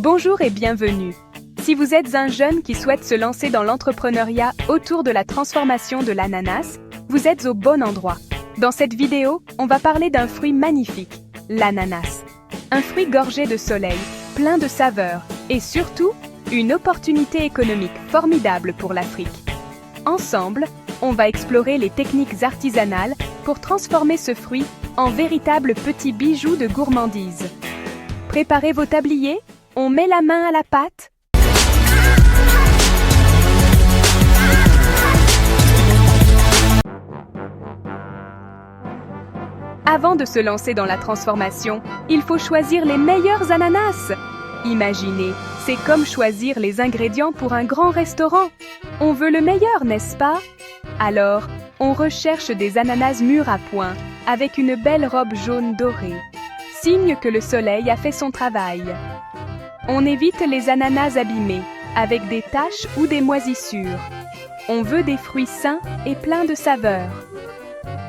Bonjour et bienvenue. Si vous êtes un jeune qui souhaite se lancer dans l'entrepreneuriat autour de la transformation de l'ananas, vous êtes au bon endroit. Dans cette vidéo, on va parler d'un fruit magnifique, l'ananas. Un fruit gorgé de soleil, plein de saveurs et surtout, une opportunité économique formidable pour l'Afrique. Ensemble, on va explorer les techniques artisanales pour transformer ce fruit en véritable petit bijou de gourmandise. Préparez vos tabliers, on met la main à la pâte. Avant de se lancer dans la transformation, il faut choisir les meilleurs ananas. Imaginez, c'est comme choisir les ingrédients pour un grand restaurant. On veut le meilleur, n'est-ce pas? Alors, on recherche des ananas mûrs à point, avec une belle robe jaune dorée. Signe que le soleil a fait son travail. On évite les ananas abîmés, avec des taches ou des moisissures. On veut des fruits sains et pleins de saveurs.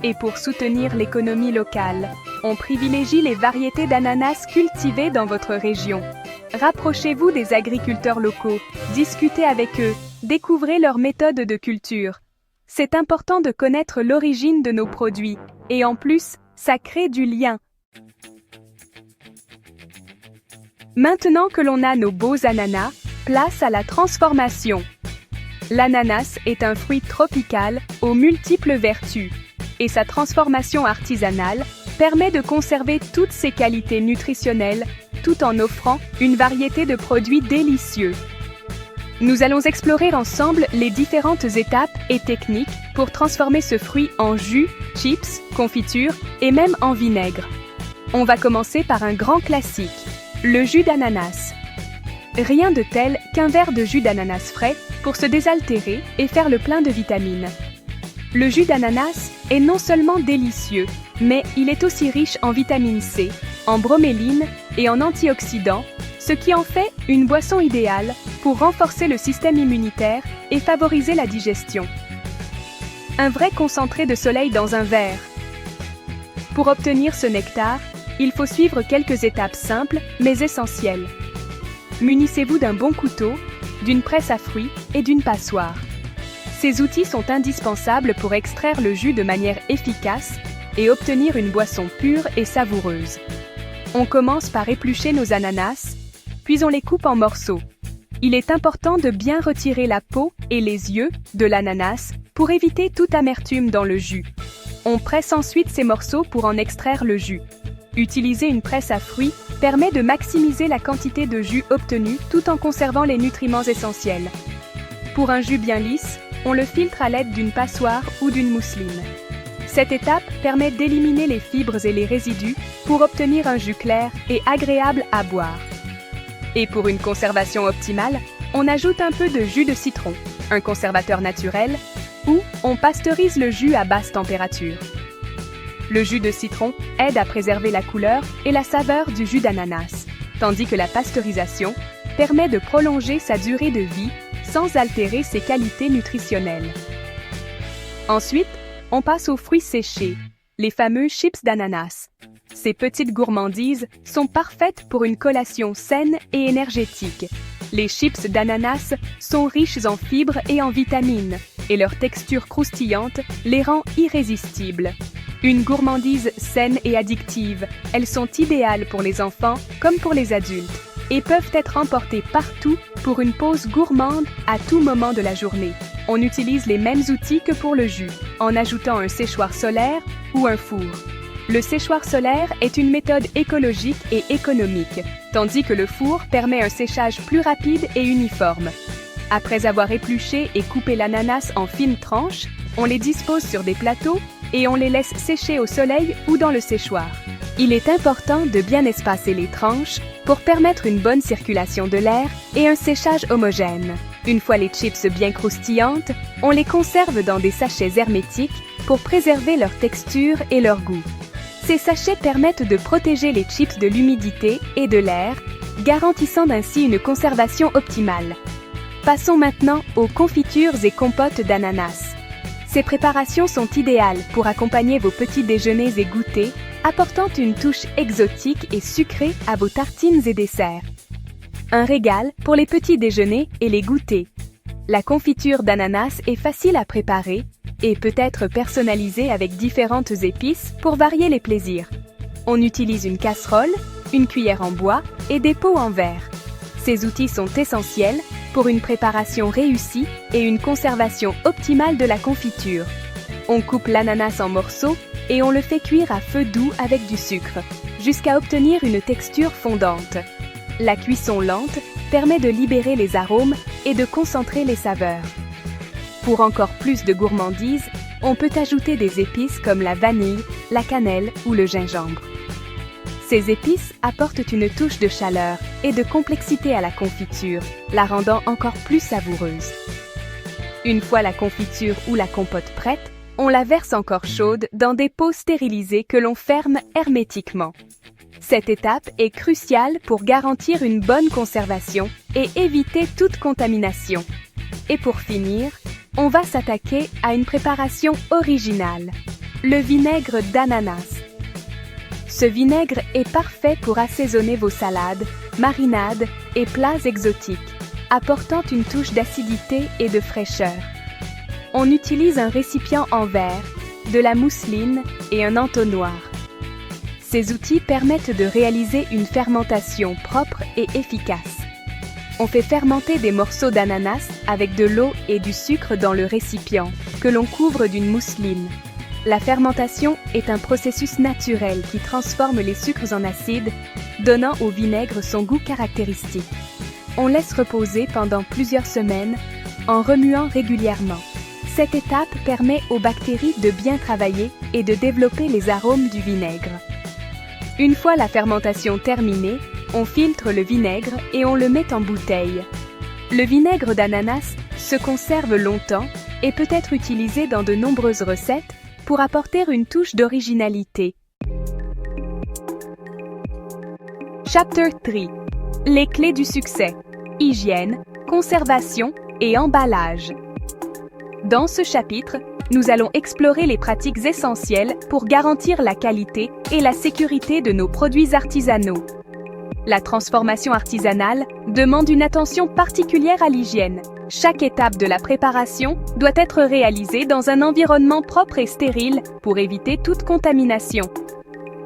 Et pour soutenir l'économie locale, on privilégie les variétés d'ananas cultivées dans votre région. Rapprochez-vous des agriculteurs locaux, discutez avec eux, découvrez leurs méthodes de culture. C'est important de connaître l'origine de nos produits, et en plus, ça crée du lien. Maintenant que l'on a nos beaux ananas, place à la transformation. L'ananas est un fruit tropical aux multiples vertus, et sa transformation artisanale permet de conserver toutes ses qualités nutritionnelles tout en offrant une variété de produits délicieux. Nous allons explorer ensemble les différentes étapes et techniques pour transformer ce fruit en jus, chips, confiture et même en vinaigre. On va commencer par un grand classique, le jus d'ananas. Rien de tel qu'un verre de jus d'ananas frais pour se désaltérer et faire le plein de vitamines. Le jus d'ananas est non seulement délicieux, mais il est aussi riche en vitamine C, en broméline et en antioxydants, ce qui en fait une boisson idéale pour renforcer le système immunitaire et favoriser la digestion. Un vrai concentré de soleil dans un verre. Pour obtenir ce nectar, il faut suivre quelques étapes simples mais essentielles. Munissez-vous d'un bon couteau, d'une presse à fruits et d'une passoire. Ces outils sont indispensables pour extraire le jus de manière efficace et obtenir une boisson pure et savoureuse. On commence par éplucher nos ananas, puis on les coupe en morceaux. Il est important de bien retirer la peau et les yeux de l'ananas pour éviter toute amertume dans le jus. On presse ensuite ces morceaux pour en extraire le jus. Utiliser une presse à fruits permet de maximiser la quantité de jus obtenue tout en conservant les nutriments essentiels. Pour un jus bien lisse, on le filtre à l'aide d'une passoire ou d'une mousseline. Cette étape permet d'éliminer les fibres et les résidus pour obtenir un jus clair et agréable à boire. Et pour une conservation optimale, on ajoute un peu de jus de citron, un conservateur naturel, ou on pasteurise le jus à basse température. Le jus de citron aide à préserver la couleur et la saveur du jus d'ananas, tandis que la pasteurisation permet de prolonger sa durée de vie sans altérer ses qualités nutritionnelles. Ensuite, on passe aux fruits séchés, les fameux chips d'ananas. Ces petites gourmandises sont parfaites pour une collation saine et énergétique. Les chips d'ananas sont riches en fibres et en vitamines, et leur texture croustillante les rend irrésistibles. Une gourmandise saine et addictive, elles sont idéales pour les enfants comme pour les adultes, et peuvent être emportées partout pour une pause gourmande à tout moment de la journée. On utilise les mêmes outils que pour le jus, en ajoutant un séchoir solaire ou un four. Le séchoir solaire est une méthode écologique et économique, tandis que le four permet un séchage plus rapide et uniforme. Après avoir épluché et coupé l'ananas en fines tranches, on les dispose sur des plateaux et on les laisse sécher au soleil ou dans le séchoir. Il est important de bien espacer les tranches pour permettre une bonne circulation de l'air et un séchage homogène. Une fois les chips bien croustillantes, on les conserve dans des sachets hermétiques pour préserver leur texture et leur goût. Ces sachets permettent de protéger les chips de l'humidité et de l'air, garantissant ainsi une conservation optimale. Passons maintenant aux confitures et compotes d'ananas. Ces préparations sont idéales pour accompagner vos petits déjeuners et goûters, apportant une touche exotique et sucrée à vos tartines et desserts. Un régal pour les petits déjeuners et les goûters. La confiture d'ananas est facile à préparer et peut être personnalisée avec différentes épices pour varier les plaisirs. On utilise une casserole, une cuillère en bois et des pots en verre. Ces outils sont essentiels pour une préparation réussie et une conservation optimale de la confiture. On coupe l'ananas en morceaux et on le fait cuire à feu doux avec du sucre, jusqu'à obtenir une texture fondante. La cuisson lente permet de libérer les arômes et de concentrer les saveurs. Pour encore plus de gourmandise, on peut ajouter des épices comme la vanille, la cannelle ou le gingembre. Ces épices apportent une touche de chaleur et de complexité à la confiture, la rendant encore plus savoureuse. Une fois la confiture ou la compote prête, on la verse encore chaude dans des pots stérilisés que l'on ferme hermétiquement. Cette étape est cruciale pour garantir une bonne conservation et éviter toute contamination. Et pour finir, on va s'attaquer à une préparation originale, le vinaigre d'ananas. Ce vinaigre est parfait pour assaisonner vos salades, marinades et plats exotiques, apportant une touche d'acidité et de fraîcheur. On utilise un récipient en verre, de la mousseline et un entonnoir. Ces outils permettent de réaliser une fermentation propre et efficace. On fait fermenter des morceaux d'ananas avec de l'eau et du sucre dans le récipient, que l'on couvre d'une mousseline. La fermentation est un processus naturel qui transforme les sucres en acide, donnant au vinaigre son goût caractéristique. On laisse reposer pendant plusieurs semaines en remuant régulièrement. Cette étape permet aux bactéries de bien travailler et de développer les arômes du vinaigre. Une fois la fermentation terminée, on filtre le vinaigre et on le met en bouteille. Le vinaigre d'ananas se conserve longtemps et peut être utilisé dans de nombreuses recettes pour apporter une touche d'originalité. Chapter 3. Les clés du succès. Hygiène, conservation et emballage. Dans ce chapitre, nous allons explorer les pratiques essentielles pour garantir la qualité et la sécurité de nos produits artisanaux. La transformation artisanale demande une attention particulière à l'hygiène. Chaque étape de la préparation doit être réalisée dans un environnement propre et stérile pour éviter toute contamination.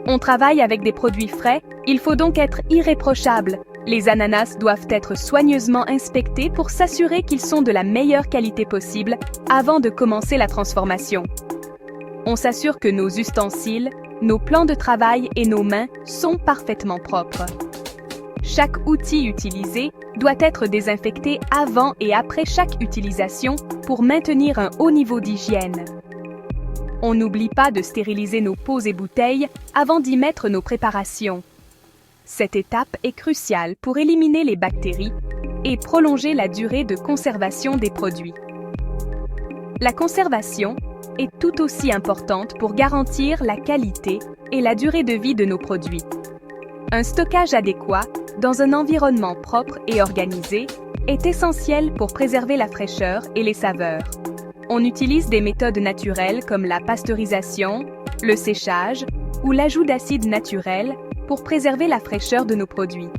On travaille avec des produits frais, il faut donc être irréprochable. Les ananas doivent être soigneusement inspectés pour s'assurer qu'ils sont de la meilleure qualité possible avant de commencer la transformation. On s'assure que nos ustensiles, nos plans de travail et nos mains sont parfaitement propres. Chaque outil utilisé doit être désinfecté avant et après chaque utilisation pour maintenir un haut niveau d'hygiène. On n'oublie pas de stériliser nos pots et bouteilles avant d'y mettre nos préparations. Cette étape est cruciale pour éliminer les bactéries et prolonger la durée de conservation des produits. La conservation est tout aussi importante pour garantir la qualité et la durée de vie de nos produits. Un stockage adéquat, dans un environnement propre et organisé, est essentiel pour préserver la fraîcheur et les saveurs. On utilise des méthodes naturelles comme la pasteurisation, le séchage ou l'ajout d'acide naturel pour préserver la fraîcheur de nos produits.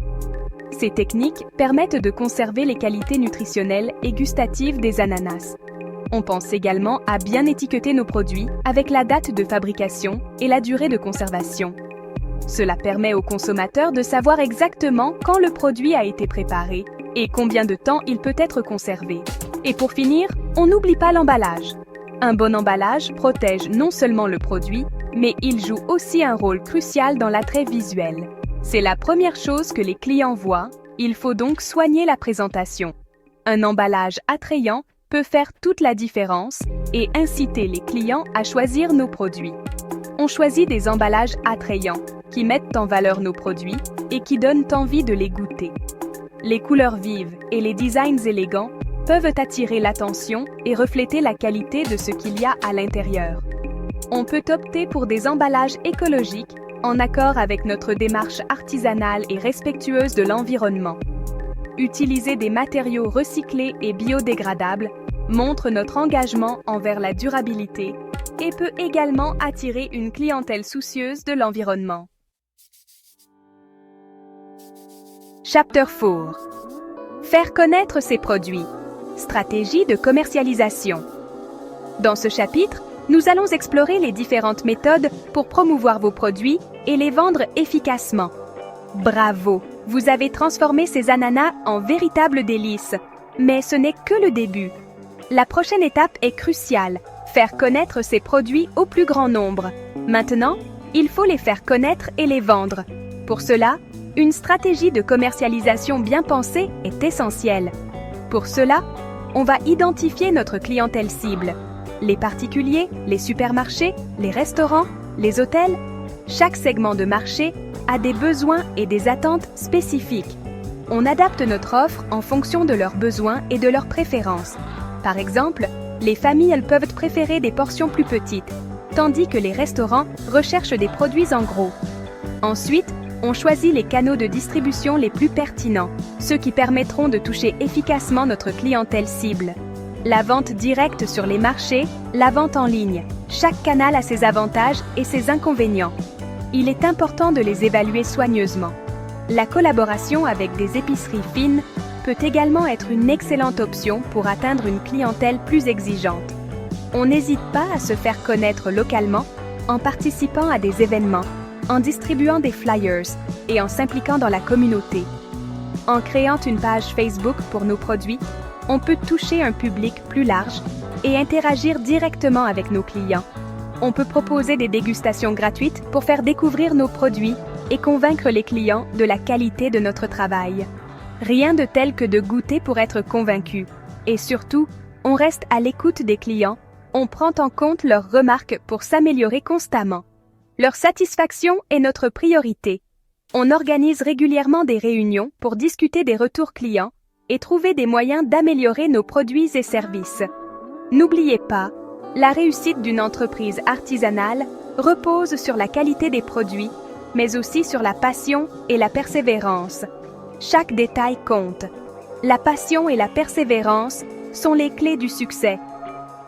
Ces techniques permettent de conserver les qualités nutritionnelles et gustatives des ananas. On pense également à bien étiqueter nos produits avec la date de fabrication et la durée de conservation. Cela permet aux consommateurs de savoir exactement quand le produit a été préparé et combien de temps il peut être conservé. Et pour finir, on n'oublie pas l'emballage. Un bon emballage protège non seulement le produit, mais il joue aussi un rôle crucial dans l'attrait visuel. C'est la première chose que les clients voient, il faut donc soigner la présentation. Un emballage attrayant peut faire toute la différence et inciter les clients à choisir nos produits. On choisit des emballages attrayants, qui mettent en valeur nos produits et qui donnent envie de les goûter. Les couleurs vives et les designs élégants peuvent attirer l'attention et refléter la qualité de ce qu'il y a à l'intérieur. On peut opter pour des emballages écologiques en accord avec notre démarche artisanale et respectueuse de l'environnement. Utiliser des matériaux recyclés et biodégradables montre notre engagement envers la durabilité et peut également attirer une clientèle soucieuse de l'environnement. Chapter 4. Faire connaître ses produits. Stratégie de commercialisation. Dans ce chapitre, nous allons explorer les différentes méthodes pour promouvoir vos produits et les vendre efficacement. Bravo! Vous avez transformé ces ananas en véritables délices. Mais ce n'est que le début. La prochaine étape est cruciale, faire connaître ces produits au plus grand nombre. Maintenant, il faut les faire connaître et les vendre. Pour cela, une stratégie de commercialisation bien pensée est essentielle. Pour cela, on va identifier notre clientèle cible. Les particuliers, les supermarchés, les restaurants, les hôtels. Chaque segment de marché a des besoins et des attentes spécifiques. On adapte notre offre en fonction de leurs besoins et de leurs préférences. Par exemple, les familles peuvent préférer des portions plus petites, tandis que les restaurants recherchent des produits en gros. Ensuite, on choisit les canaux de distribution les plus pertinents, ceux qui permettront de toucher efficacement notre clientèle cible. La vente directe sur les marchés, la vente en ligne. Chaque canal a ses avantages et ses inconvénients. Il est important de les évaluer soigneusement. La collaboration avec des épiceries fines peut également être une excellente option pour atteindre une clientèle plus exigeante. On n'hésite pas à se faire connaître localement en participant à des événements, en distribuant des flyers et en s'impliquant dans la communauté. En créant une page Facebook pour nos produits, on peut toucher un public plus large et interagir directement avec nos clients. On peut proposer des dégustations gratuites pour faire découvrir nos produits et convaincre les clients de la qualité de notre travail. Rien de tel que de goûter pour être convaincu. Et surtout, on reste à l'écoute des clients, on prend en compte leurs remarques pour s'améliorer constamment. Leur satisfaction est notre priorité. On organise régulièrement des réunions pour discuter des retours clients et trouver des moyens d'améliorer nos produits et services. N'oubliez pas, la réussite d'une entreprise artisanale repose sur la qualité des produits, mais aussi sur la passion et la persévérance. Chaque détail compte. La passion et la persévérance sont les clés du succès.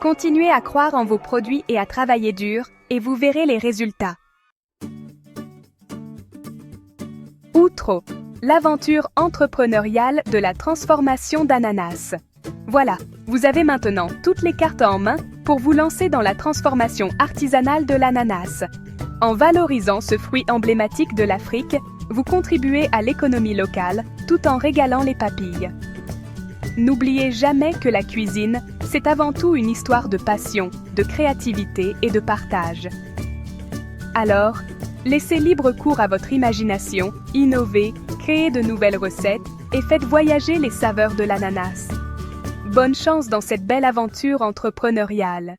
Continuez à croire en vos produits et à travailler dur, et vous verrez les résultats. Outro, l'aventure entrepreneuriale de la transformation d'ananas. Voilà, vous avez maintenant toutes les cartes en main pour vous lancer dans la transformation artisanale de l'ananas. En valorisant ce fruit emblématique de l'Afrique, vous contribuez à l'économie locale tout en régalant les papilles. N'oubliez jamais que la cuisine, c'est avant tout une histoire de passion, de créativité et de partage. Alors, laissez libre cours à votre imagination, innovez, créez de nouvelles recettes et faites voyager les saveurs de l'ananas. Bonne chance dans cette belle aventure entrepreneuriale.